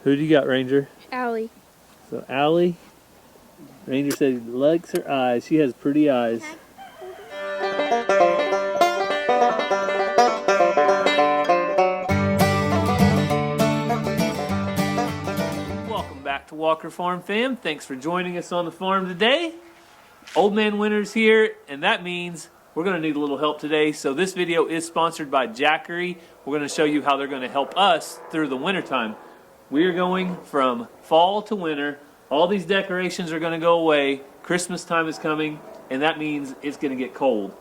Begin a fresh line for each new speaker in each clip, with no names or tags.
Who do you got, Ranger?
Allie.
So Allie, Ranger said he likes her eyes. She has pretty eyes. Welcome back to Walker Farm Fam. Thanks for joining us on the farm today. Old Man Winter's here, and that means we're going to need a little help today. So this video is sponsored by Jackery. We're going to show you how they're going to help us through the wintertime. We are going from fall to winter. All these decorations are going to go away. Christmas time is coming, and that means it's going to get cold.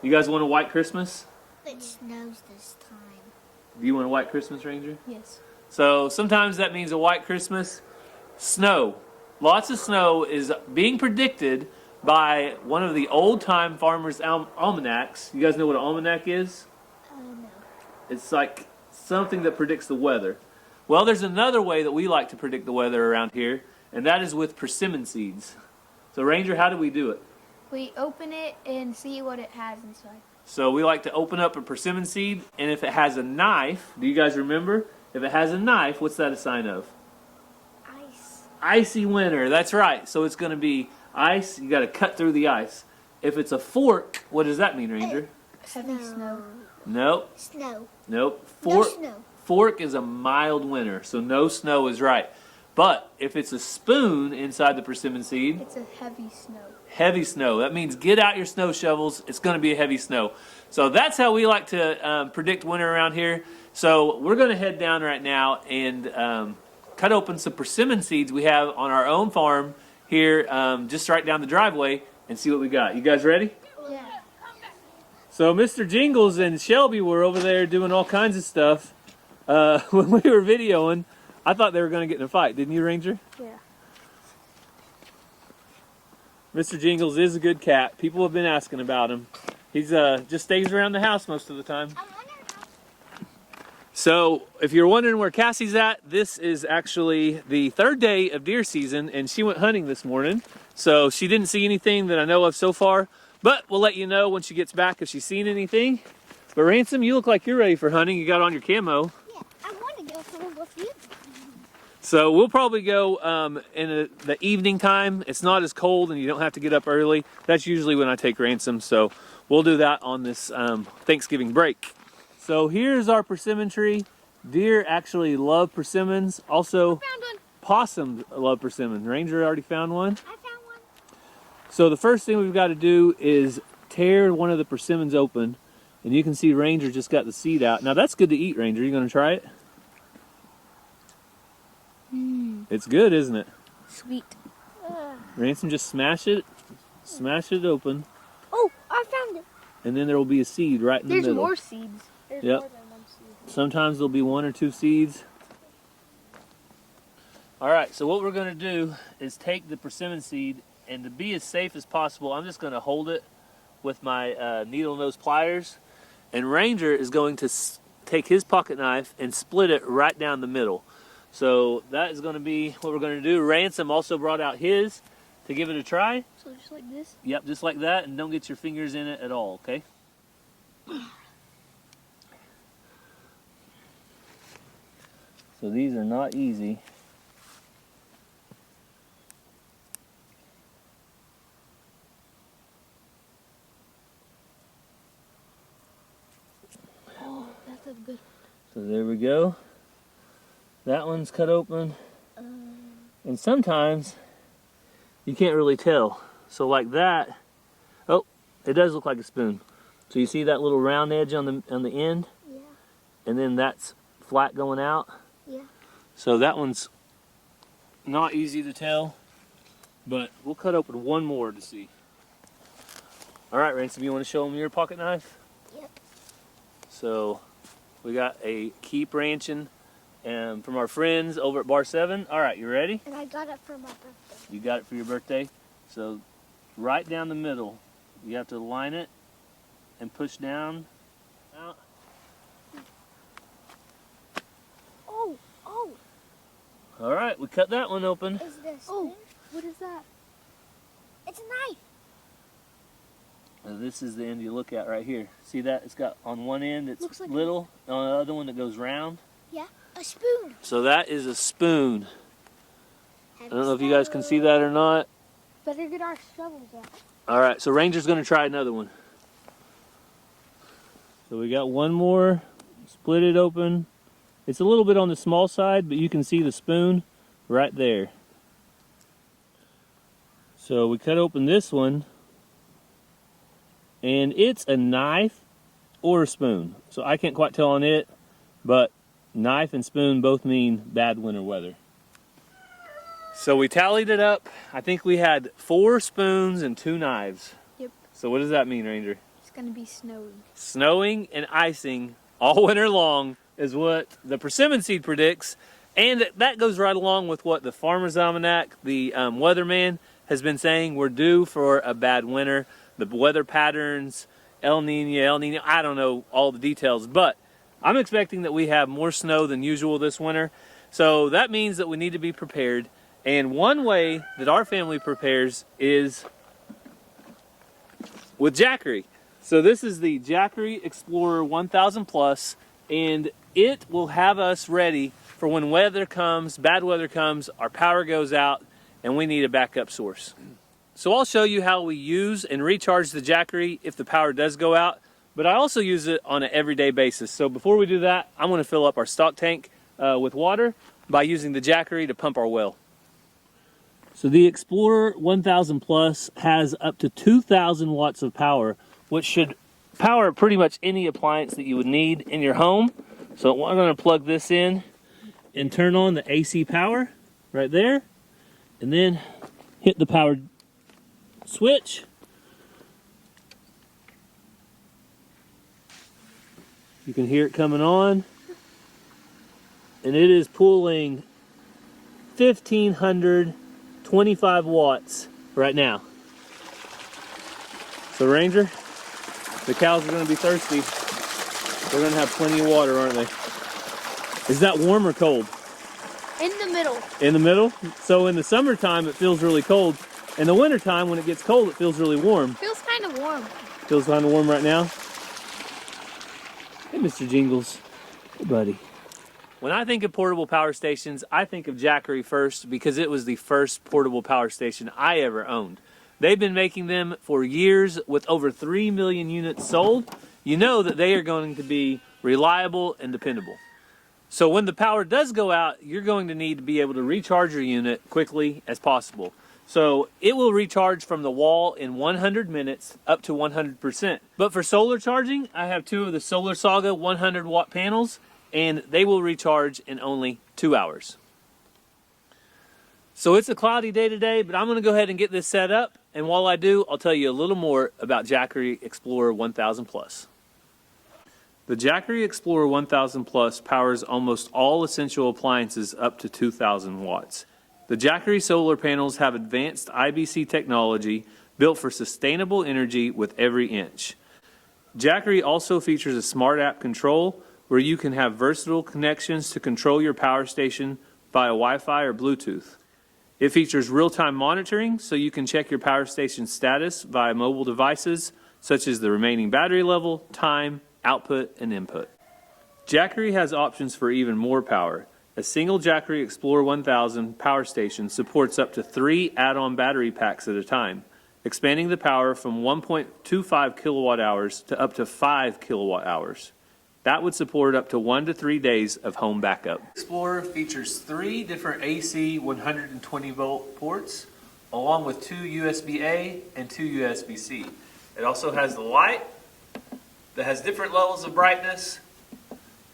You guys want a white Christmas?
It snows this time.
Do you want a white Christmas, Ranger?
Yes.
So sometimes that means a white Christmas. Snow. Lots of snow is being predicted by one of the old-time farmers' almanacs. You guys know what an almanac is?
No.
It's like something that predicts the weather. Well, there's another way that we like to predict the weather around here, and that is with persimmon seeds. So, Ranger, how do we do it?
We open it and see what it has inside.
So we like to open up a persimmon seed, and if it has a knife, do you guys remember? If it has a knife, what's that a sign of?
Ice.
Icy winter, that's right. So it's going to be ice, you got to cut through the ice. If it's a fork, what does that mean, Ranger?
Heavy snow.
Nope.
Snow.
Nope.
No snow.
Fork is a mild winter, so no snow is right. But if it's a spoon inside the persimmon seed,
It's a heavy snow.
heavy snow. That means get out your snow shovels. It's going to be a heavy snow. So that's how we like to predict winter around here. So we're going to head down right now and cut open some persimmon seeds we have on our own farm here, just right down the driveway, and see what we got. You guys ready?
Yeah.
So Mr. Jingles and Shelby were over there doing all kinds of stuff. When we were videoing, I thought they were going to get in a fight. Didn't you, Ranger?
Yeah.
Mr. Jingles is a good cat. People have been asking about him. He's just stays around the house most of the time. So if you're wondering where Cassie's at, this is actually the third day of deer season, and she went hunting this morning. So she didn't see anything that I know of so far, but we'll let you know when she gets back if she's seen anything. But Ransom, you look like you're ready for hunting. You got on your camo.
Yeah, I want to go hunt with you.
So we'll probably go in the evening time. It's not as cold and you don't have to get up early. That's usually when I take Ransom. So we'll do that on this Thanksgiving break. So here's our persimmon tree. Deer actually love persimmons. Also,
Found one.
possums love persimmons. Ranger already found one.
I found one.
So the first thing we've got to do is tear one of the persimmons open. And you can see Ranger just got the seed out. Now that's good to eat, Ranger. You going to try it? It's good, isn't it?
Sweet.
Ransom, just smash it open,
Oh, I found it.
and then there will be a seed right in the
There's
middle.
more seeds. There's
Yep.
more than one seed.
Sometimes there'll be one or two seeds. All right, so what we're going to do is take the persimmon seed, and to be as safe as possible, I'm just going to hold it with my needle nose pliers, and Ranger is going to take his pocket knife and split it right down the middle. So that is going to be what we're going to do. Ransom also brought out his to give it a try.
So just like this?
Yep, just like that, and don't get your fingers in it at all, okay? So these are not easy.
Oh, that's a good.
So there we go. That one's cut open. And sometimes you can't really tell. So like that, oh, it does look like a spoon. So you see that little round edge on the end?
Yeah.
And then that's flat going out.
Yeah.
So that one's not easy to tell, but we'll cut open one more to see. All right, Ransom, you want to show them your pocket knife?
Yep.
So we got a Keep Ranchin' from our friends over at Bar 7. All right, you ready?
And I got it for my birthday.
You got it for your birthday? So right down the middle, you have to line it and push down. Out.
Oh, oh.
All right, we cut that one open.
Is this?
Oh, what is that?
It's a knife.
Now this is the end you look at right here. See that? It's got on one end it's
Looks like
little, on the other one it goes round.
Yeah. A spoon.
So that is a spoon. I don't know if you guys can see that or not.
Better get our shovels out.
All right, so Ranger's gonna try another one. So we got one more, split it open. It's a little bit on the small side, but you can see the spoon right there. So we cut open this one, and it's a knife or a spoon. So I can't quite tell on it, but knife and spoon both mean bad winter weather. So we tallied it up. I think we had 4 spoons and 2 knives.
Yep.
So what does that mean, Ranger?
It's gonna be snowing.
Snowing and icing all winter long is what the persimmon seed predicts. And that goes right along with what the Farmer's Almanac, the weatherman, has been saying. We're due for a bad winter. The weather patterns, El Nino, I don't know all the details, but I'm expecting that we have more snow than usual this winter. So that means that we need to be prepared. And one way that our family prepares is with Jackery. So this is the Jackery Explorer 1000 Plus, and it will have us ready for when weather comes, bad weather comes, our power goes out, and we need a backup source. So I'll show you how we use and recharge the Jackery if the power does go out, but I also use it on an everyday basis. So before we do that, I'm going to fill up our stock tank with water by using the Jackery to pump our well. So the Explorer 1000 Plus has up to 2,000 watts of power, which should power pretty much any appliance that you would need in your home. So I'm going to plug this in and turn on the AC power right there, and then hit the power switch. You can hear it coming on, and it is pulling 1,525 watts right now. So Ranger, the cows are going to be thirsty. They're going to have plenty of water, aren't they? Is that warm or cold?
In the middle.
In the middle? So in the summertime it feels really cold. In the wintertime when it gets cold it feels really warm.
Feels kind of warm.
Feels kind of warm right now? Hey, Mr. Jingles. Hey, buddy. When I think of portable power stations, I think of Jackery first because it was the first portable power station I ever owned. They've been making them for years with over 3 million units sold. You know that they are going to be reliable and dependable. So when the power does go out, you're going to need to be able to recharge your unit quickly as possible. So it will recharge from the wall in 100 minutes up to 100%. But for solar charging, I have 2 of the Solar Saga 100 watt panels, and they will recharge in only 2 hours. So it's a cloudy day today, but I'm going to go ahead and get this set up. And while I do, I'll tell you a little more about Jackery Explorer 1000 Plus. The Jackery Explorer 1000 Plus powers almost all essential appliances up to 2,000 watts. The Jackery solar panels have advanced IBC technology built for sustainable energy with every inch. Jackery also features a smart app control where you can have versatile connections to control your power station via Wi-Fi or Bluetooth. It features real-time monitoring so you can check your power station status via mobile devices such as the remaining battery level, time, output, and input. Jackery has options for even more power. A single Jackery Explorer 1000 power station supports up to 3 add-on battery packs at a time, expanding the power from 1.25 kilowatt hours to up to 5 kilowatt hours. That would support up to 1 to 3 days of home backup. Explorer features 3 different AC 120 volt ports, along with 2 USB-A and 2 USB-C. It also has the light that has different levels of brightness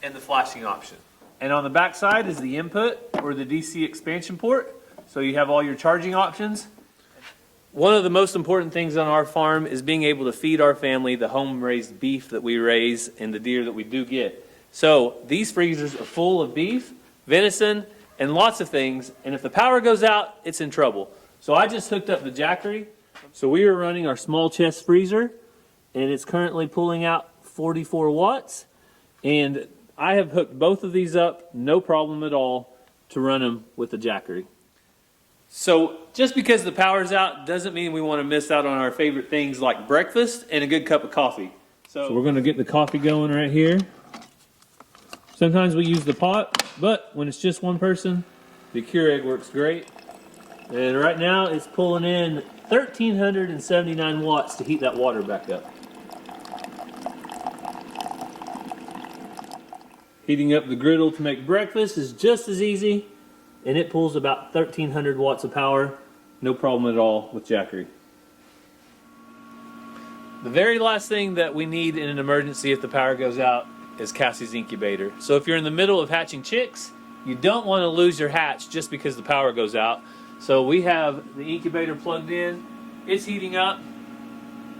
and the flashing option. And on the back side is the input or the DC expansion port, so you have all your charging options. One of the most important things on our farm is being able to feed our family the home-raised beef that we raise and the deer that we do get. So these freezers are full of beef, venison, and lots of things, and if the power goes out, it's in trouble. So I just hooked up the Jackery. So we are running our small chest freezer, and it's currently pulling out 44 watts, and I have hooked both of these up, no problem at all, to run them with the Jackery. So just because the power's out doesn't mean we want to miss out on our favorite things like breakfast and a good cup of coffee. So we're going to get the coffee going right here. Sometimes we use the pot, But when it's just one person, the Keurig works great. And right now it's pulling in 1,379 watts to heat that water back up. Heating up the griddle to make breakfast is just as easy, and it pulls about 1,300 watts of power. No problem at all with Jackery. The very last thing that we need in an emergency if the power goes out is Cassie's incubator. So if you're in the middle of hatching chicks, you don't want to lose your hatch just because the power goes out. So we have the incubator plugged in. It's heating up.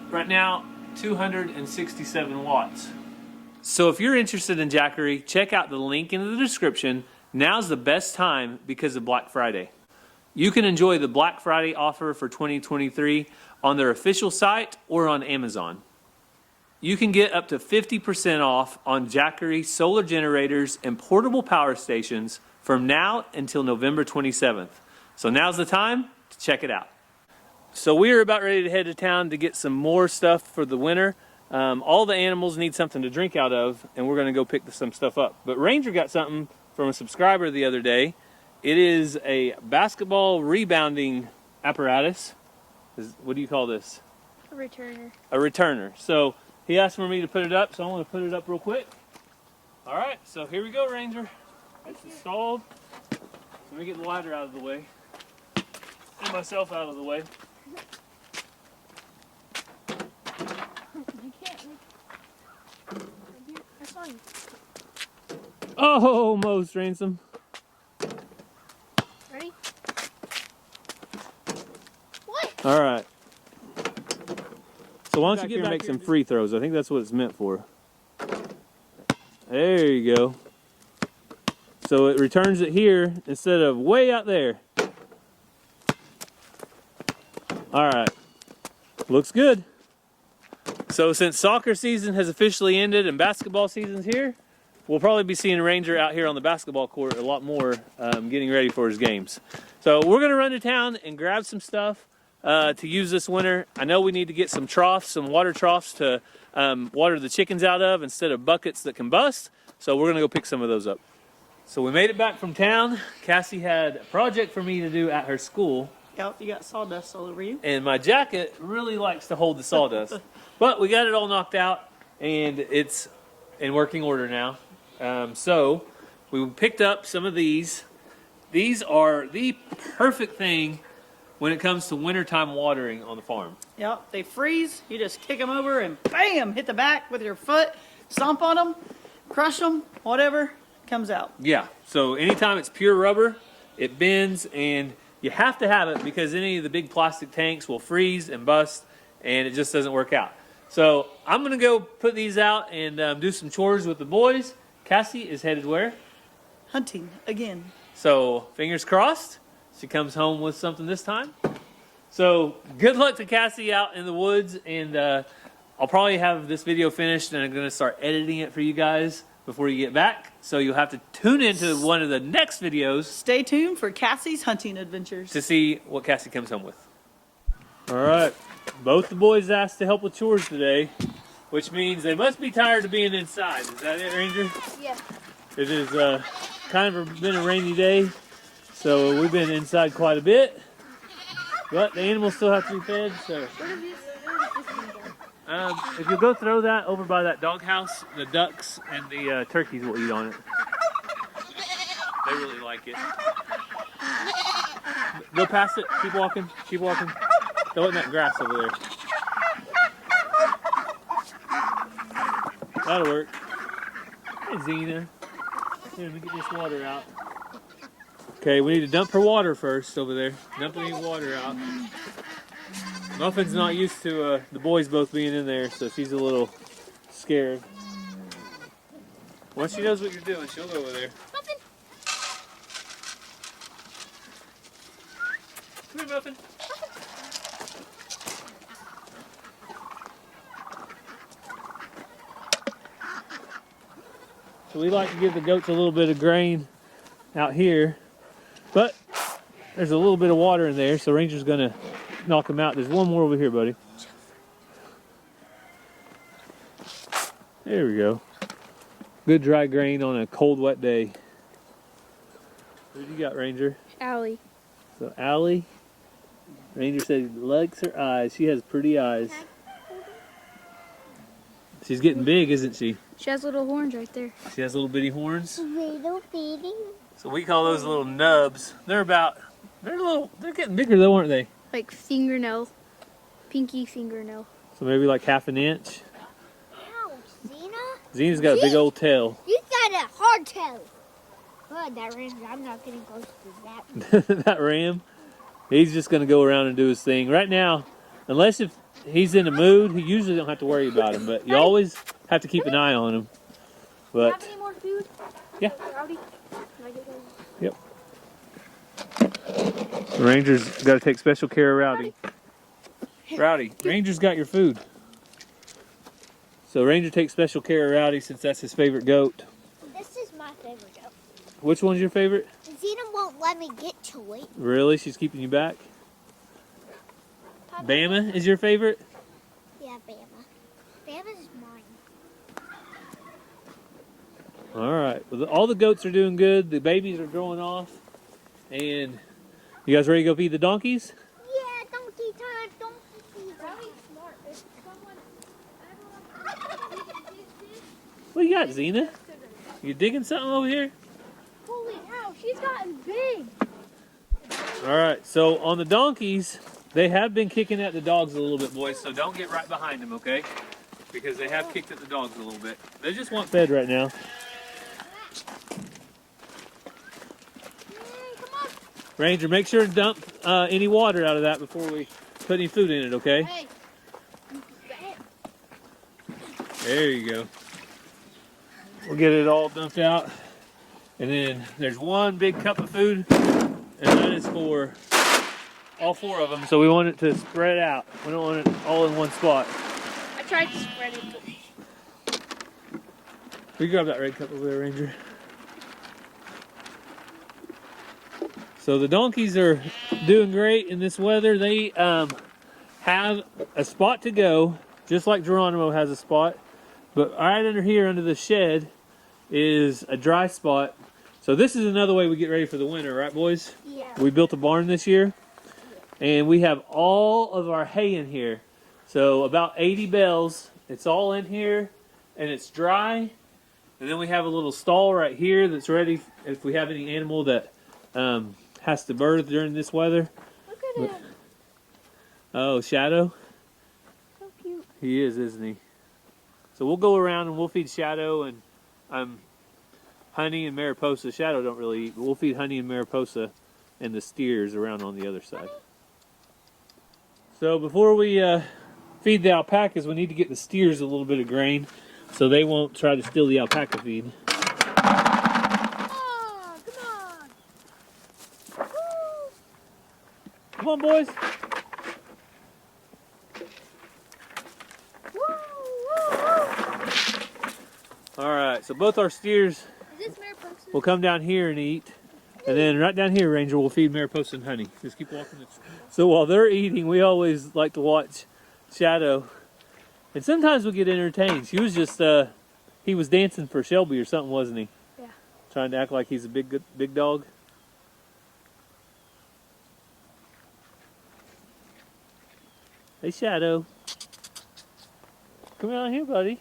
Right now, 267 watts. So if you're interested in Jackery, check out the link in the description. Now's the best time because of Black Friday. You can enjoy the Black Friday offer for 2023 on their official site or on Amazon. You can get up to 50% off on Jackery solar generators and portable power stations from now until November 27th. So now's the time to check it out. So we are about ready to head to town to get some more stuff for the winter. All the animals need something to drink out of, and we're going to go pick some stuff up. But Ranger got something from a subscriber the other day. It is a basketball rebounding apparatus. What do you call this?
A returner.
A returner. So he asked for me to put it up, so I want to put it up real quick. All right, so here we go, Ranger. It's installed. Let me get the ladder out of the way. Get myself out of the way.
I can't. I saw you.
Oh, most ransom.
Ready? What?
All right. So why don't you get back here and make some free throws? I think that's what it's meant for. There you go. So it returns it here instead of way out there. All right. Looks good. So since soccer season has officially ended and basketball season's here, we'll probably be seeing Ranger out here on the basketball court a lot more, getting ready for his games. So we're going to run to town and grab some stuff to use this winter. I know we need to get some troughs, some water troughs to water the chickens out of instead of buckets that can bust. So we're going to go pick some of those up. So we made it back from town. Cassie had a project for me to do at her school.
Yep, you got sawdust all over you.
And my jacket really likes to hold the sawdust. But we got it all knocked out, and it's in working order now. So we picked up some of these. These are the perfect thing when it comes to wintertime watering on the farm.
Yep, they freeze. You just kick them over and bam, hit the back with your foot, stomp on them, crush them, whatever comes out.
Yeah, so anytime it's pure rubber, it bends, and you have to have it because any of the big plastic tanks will freeze and bust, and it just doesn't work out. So I'm going to go put these out and do some chores with the boys. Cassie is headed where?
Hunting again.
So fingers crossed she comes home with something this time. So good luck to Cassie out in the woods, and I'll probably have this video finished and I'm going to start editing it for you guys before you get back. So you'll have to tune into one of the next videos.
Stay tuned for Cassie's hunting adventures.
To see what Cassie comes home with. All right, both the boys asked to help with chores today, which means they must be tired of being inside. Is that it, Ranger?
Yeah.
It is kind of been a rainy day, so we've been inside quite a bit. But the animals still have to be fed, so. If you'll go throw that over by that doghouse, the ducks and the turkeys will eat on it. They really like it. Go past it. Keep walking. Keep walking. Throw it in that grass over there. That'll work. Hey, Xena. Here, let me get this water out. Okay, we need to dump her water first over there. Dump any water out. Muffin's not used to the boys both being in there, so she's a little scared. Once she knows what you're doing, she'll go over there.
Muffin.
Come here, Muffin. So we like to give the goats a little bit of grain out here, but there's a little bit of water in there, so Ranger's gonna knock them out. There's one more over here, buddy. There we go. Good dry grain on a cold, wet day. What do you got, Ranger?
Allie.
So Allie, Ranger said he likes her eyes. She has pretty eyes. She's getting big, isn't she?
She has little horns right there.
She has little bitty horns.
Little bitty.
So we call those little nubs. They're getting bigger though, aren't they?
Like fingernail. Pinky fingernail.
So maybe like half an inch.
Ow, Zena.
Zena's got a big old tail.
You got a hard tail. Good, that rams. I'm not getting close to that.
That ram, he's just gonna go around and do his thing. Right now, unless if he's in a mood, he usually don't have to worry about him, but you always have to keep an eye on him.
Do you have
But
any more food?
yeah.
Rowdy? Can I get one?
Yep. The Ranger's got to take special care of Rowdy. Rowdy, Ranger's got your food. So Ranger takes special care of Rowdy since that's his favorite goat.
This is my favorite goat.
Which one's your favorite?
Zena won't let me get to it.
Really? She's keeping you back? Bama is your favorite?
Yeah, Bama. Bama's mine.
All right. Well, all the goats are doing good. The babies are growing off. And you guys ready to go feed the donkeys?
Yeah, donkey time, donkey season. Really smart. If
What do you got, Zena? You digging something over here?
Holy cow, she's gotten big.
All right. So on the donkeys, they have been kicking at the dogs a little bit, boys. So don't get right behind them, okay? Because they have kicked at the dogs a little bit. They just want fed right now. Ranger, make sure to dump any water out of that before we put any food in it, okay?
Hey.
There you go. We'll get it all dumped out. And then there's one big cup of food, and that is for all four of them. So we want it to spread out. We don't want it all in one spot.
I tried to spread it.
We grab that red cup over there, Ranger. So the donkeys are doing great in this weather. They have a spot to go, just like Geronimo has a spot. But right under here, under the shed, is a dry spot. So this is another way we get ready for the winter, right, boys?
Yeah.
We built a barn this year, and we have all of our hay in here. So about 80 bales. It's all in here, and it's dry. And then we have a little stall right here that's ready if we have any animal that has to birth during this weather.
Look at him.
Oh, Shadow?
So cute.
He is, isn't he? So we'll go around and we'll feed Shadow and Honey and Mariposa. Shadow don't really eat, but we'll feed Honey and Mariposa and the steers around on the other side. So before we feed the alpacas, we need to get the steers a little bit of grain so they won't try to steal the alpaca feed.
Oh, come on. Woo.
Come on, boys.
Woo, woo, woo.
All right, so both our steers
Is this Mariposa?
will come down here and eat. And then right down here, Ranger, we'll feed Mariposa and Honey. Just keep walking. So while they're eating, we always like to watch Shadow. And sometimes we get entertained. She was just, he was dancing for Shelby or something, wasn't he?
Yeah.
Trying to act like he's a big dog. Hey, Shadow. Come out here, buddy.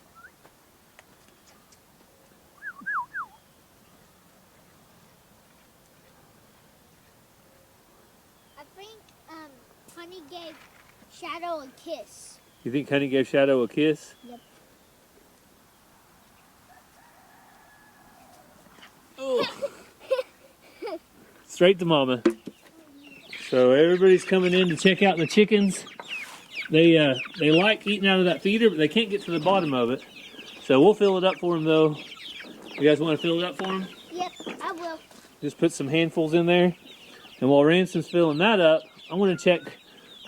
I think Honey gave Shadow a kiss.
You think Honey gave Shadow a kiss?
Yep.
Oh. Straight to Mama. So everybody's coming in to check out the chickens. They like eating out of that feeder, but they can't get to the bottom of it. So we'll fill it up for them, though. You guys want to fill it up for them?
Yep, I will.
Just put some handfuls in there. And while Ransom's filling that up, I want to check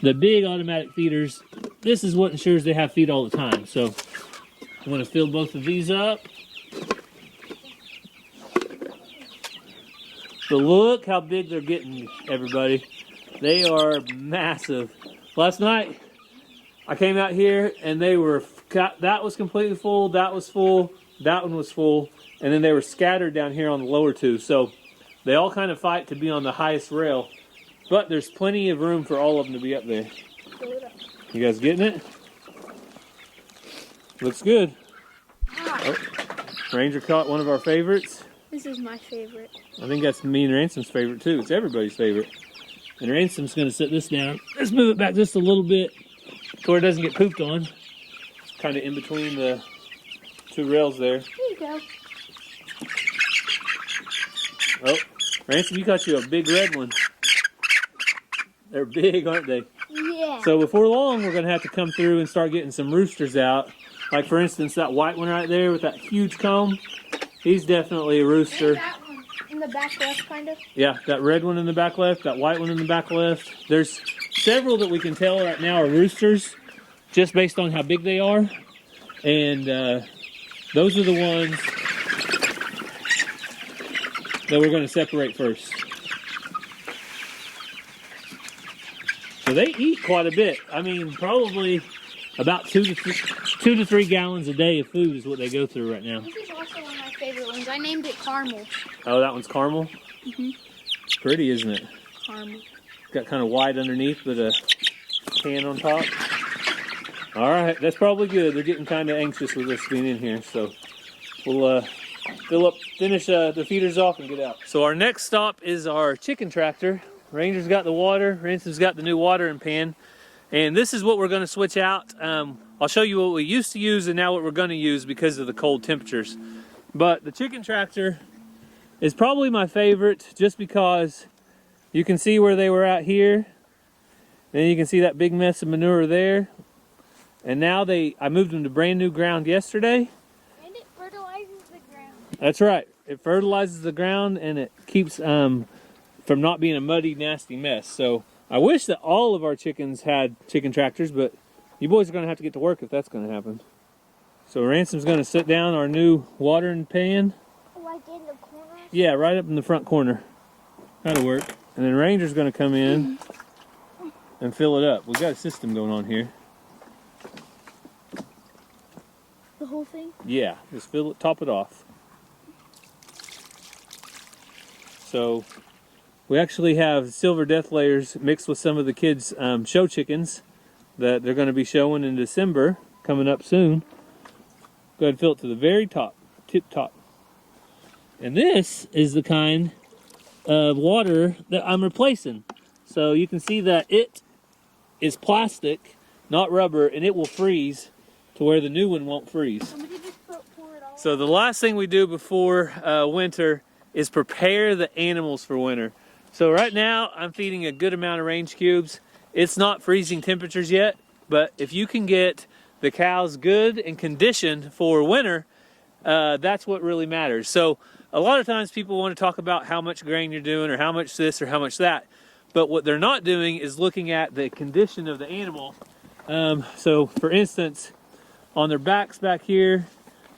the big automatic feeders. This is what ensures they have feed all the time. So I'm going to fill both of these up. So look how big they're getting, everybody. They are massive. Last night, I came out here and they were, that was completely full, that was full, that one was full, and then they were scattered down here on the lower two. So They all kind of fight to be on the highest rail, but there's plenty of room for all of them to be up there. You guys getting it? Looks good. Oh, Ranger caught one of our favorites.
This is my favorite.
I think that's me and Ransom's favorite too. It's everybody's favorite. And Ransom's going to set this down. Let's move it back just a little bit to where it doesn't get pooped on. Kind of in between the two rails there.
Here you go.
Oh, Ransom, you caught you a big red one. They're big, aren't they?
Yeah.
So before long, we're going to have to come through and start getting some roosters out. Like, for instance, that white one right there with that huge comb. He's definitely a rooster.
That one in the back left, kind of.
Yeah, that red one in the back left, that white one in the back left. There's several that we can tell right now are roosters, just based on how big they are. And those are the ones that we're going to separate first. So they eat quite a bit. I mean, probably about 2 to 3 gallons a day of food is what they go through right now.
This is also one of my favorite ones. I named it Caramel.
Oh, that one's caramel?
Mm-hmm.
Pretty, isn't it?
Caramel.
Got kind of wide underneath with a can on top. All right, that's probably good. They're getting kind of anxious with us being in here, so we'll finish the feeders off and get out. So our next stop is our chicken tractor. Ranger's got the water, Ransom's got the new watering pan, and this is what we're going to switch out. I'll show you what we used to use and now what we're going to use because of the cold temperatures. But the chicken tractor is probably my favorite just because you can see where they were at here. Then you can see that big mess of manure there. And now I moved them to brand new ground yesterday.
And it fertilizes the ground.
That's right. It fertilizes the ground and it keeps from not being a muddy, nasty mess. So I wish that all of our chickens had chicken tractors, but you boys are going to have to get to work if that's going to happen. So Ransom's going to set down our new watering pan.
Like in the corner?
Yeah, right up in the front corner. That'll work. And then Ranger's going to come in and fill it up. We've got a system going on here.
The whole thing?
Yeah, just fill it, top it off. So we actually have silver death layers mixed with some of the kids' show chickens that they're going to be showing in December, coming up soon. Go ahead and fill it to the very top, tip top. And this is the kind of water that I'm replacing. So you can see that it is plastic, not rubber, and it will freeze to where the new one won't freeze.
Somebody just pour it all.
So the last thing we do before winter is prepare the animals for winter. So right now I'm feeding a good amount of range cubes. It's not freezing temperatures yet, but if you can get the cows good and conditioned for winter, that's what really matters. So a lot of times people want to talk about how much grain you're doing or how much this or how much that, but what they're not doing is looking at the condition of the animal. So for instance, on their backs back here,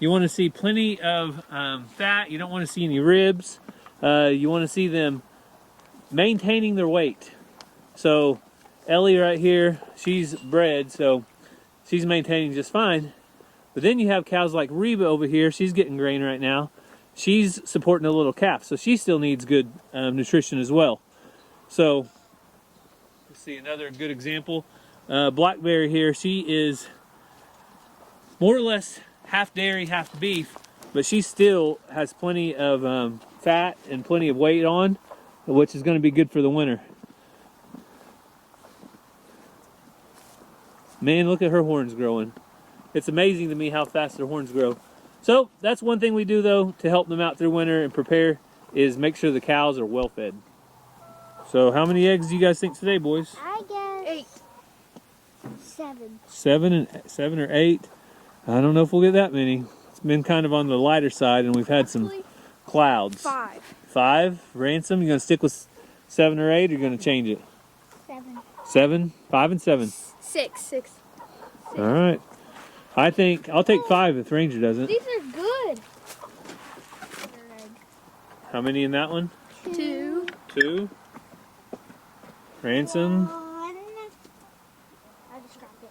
you want to see plenty of fat. You don't want to see any ribs. You want to see them maintaining their weight. So Ellie right here, she's bred, so she's maintaining just fine. But then you have cows like Reba over here. She's getting grain right now. She's supporting a little calf, so she still needs good nutrition as well. So let's see another good example. Blackberry here, she is more or less half dairy, half beef, but she still has plenty of fat and plenty of weight on, which is going to be good for the winter. Man, look at her horns growing. It's amazing to me how fast their horns grow. So that's one thing we do though to help them out through winter and prepare is make sure the cows are well fed. So how many eggs do you guys think today, boys?
I guess
8.
7.
Seven or 8. I don't know if we'll get that many. It's been kind of on the lighter side and we've had some clouds.
5.
5? Ransom, you gonna stick with 7 or 8 or you gonna change it?
7.
7? 5 and 7.
6.
All right. I think I'll take 5 if Ranger doesn't.
These are good.
How many in that one?
2.
2. Ransom.
I don't know. I just dropped it.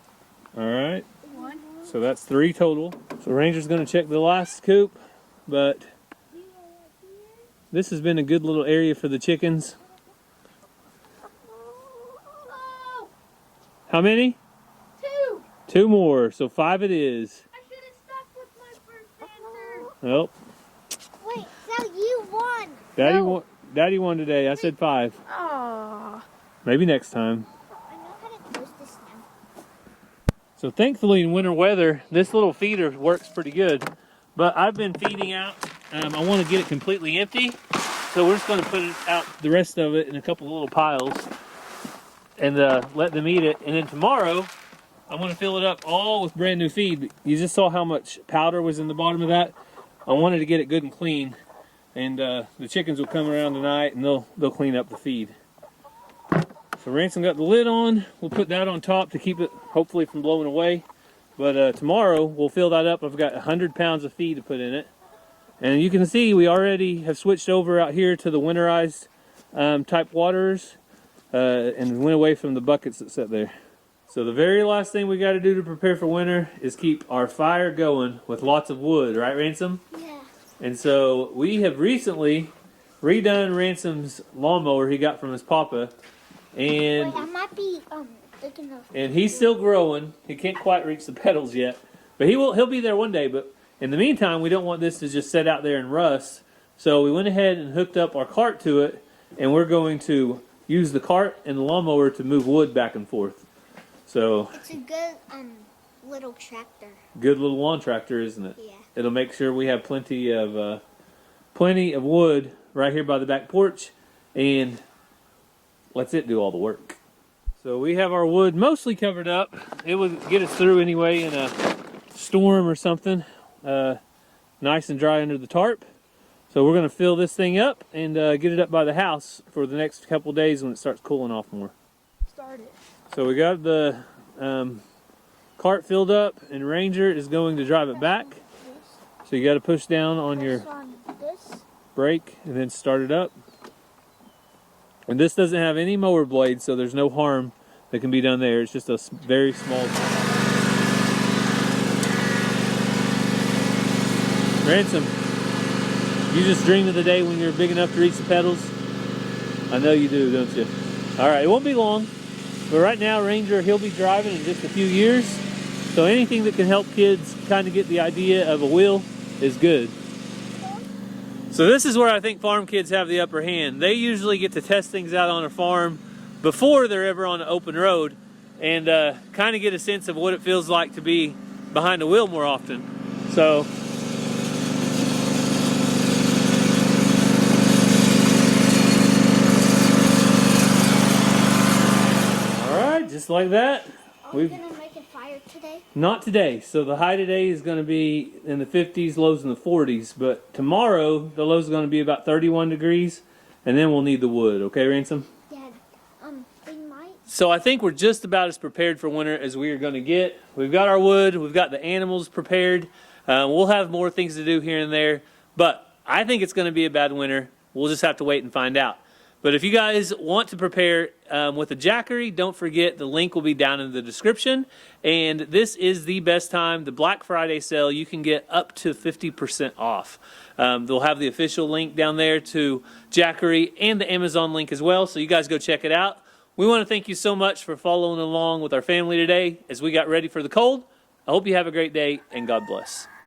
All right.
1.
So that's 3 total. So Ranger's going to check the last coop, but this has been a good little area for the chickens.
Oh,
How many?
2.
2 more, so 5 it is.
I should have stuck with my first answer.
Well,
Wait, so you won.
Daddy won today. I said 5.
Aw.
Maybe next time.
I know how to close this now.
So thankfully in winter weather, this little feeder works pretty good. But I've been feeding out. I want to get it completely empty. So we're just going to put it out, the rest of it, in a couple of little piles and let them eat it. And then tomorrow, I want to fill it up all with brand new feed. You just saw how much powder was in the bottom of that. I wanted to get it good and clean. And the chickens will come around tonight and they'll clean up the feed. So Ransom got the lid on. We'll put that on top to keep it hopefully from blowing away. But tomorrow we'll fill that up. I've got 100 pounds of feed to put in it. And you can see we already have switched over out here to the winterized type waters and went away from the buckets that sit there. So the very last thing we got to do to prepare for winter is keep our fire going with lots of wood, right, Ransom?
Yeah.
And so we have recently redone Ransom's lawnmower he got from his papa. And
Wait, I might be big enough.
and he's still growing. He can't quite reach the pedals yet, but he'll be there one day. But in the meantime, we don't want this to just sit out there and rust. So we went ahead and hooked up our cart to it, and we're going to use the cart and the lawnmower to move wood back and forth. So
It's a good little tractor.
good little lawn tractor, isn't it?
Yeah.
It'll make sure we have plenty of wood right here by the back porch, and lets it do all the work. So we have our wood mostly covered up. It would get us through anyway in a storm or something. Nice and dry under the tarp. So we're going to fill this thing up and get it up by the house for the next couple days when it starts cooling off more.
Start it.
So we got the cart filled up, and Ranger is going to drive it back. So you got to push down on your
This.
brake and then start it up. And this doesn't have any mower blades, so there's no harm that can be done there. It's just a very small. Ransom, you just dream of the day when you're big enough to reach the pedals? I know you do, don't you? All right, it won't be long. But right now, Ranger, he'll be driving in just a few years. So anything that can help kids kind of get the idea of a wheel is good. So this is where I think farm kids have the upper hand. They usually get to test things out on a farm before they're ever on an open road and kind of get a sense of what it feels like to be behind a wheel more often. So just like that.
Are we going to make a fire today?
Not today. So the high today is going to be in the 50s, lows in the 40s. But tomorrow, the lows are going to be about 31 degrees. And then we'll need the wood. Okay, Ransom?
Dad, we might.
So I think we're just about as prepared for winter as we are going to get. We've got our wood. We've got the animals prepared. We'll have more things to do here and there. But I think it's going to be a bad winter. We'll just have to wait and find out. But if you guys want to prepare with a jackery, don't forget the link will be down in the description. And this is the best time, the Black Friday sale. You can get up to 50% off. They'll have the official link down there to jackery and the Amazon link as well. So you guys go check it out. We want to thank you so much for following along with our family today as we got ready for the cold. I hope you have a great day and God bless.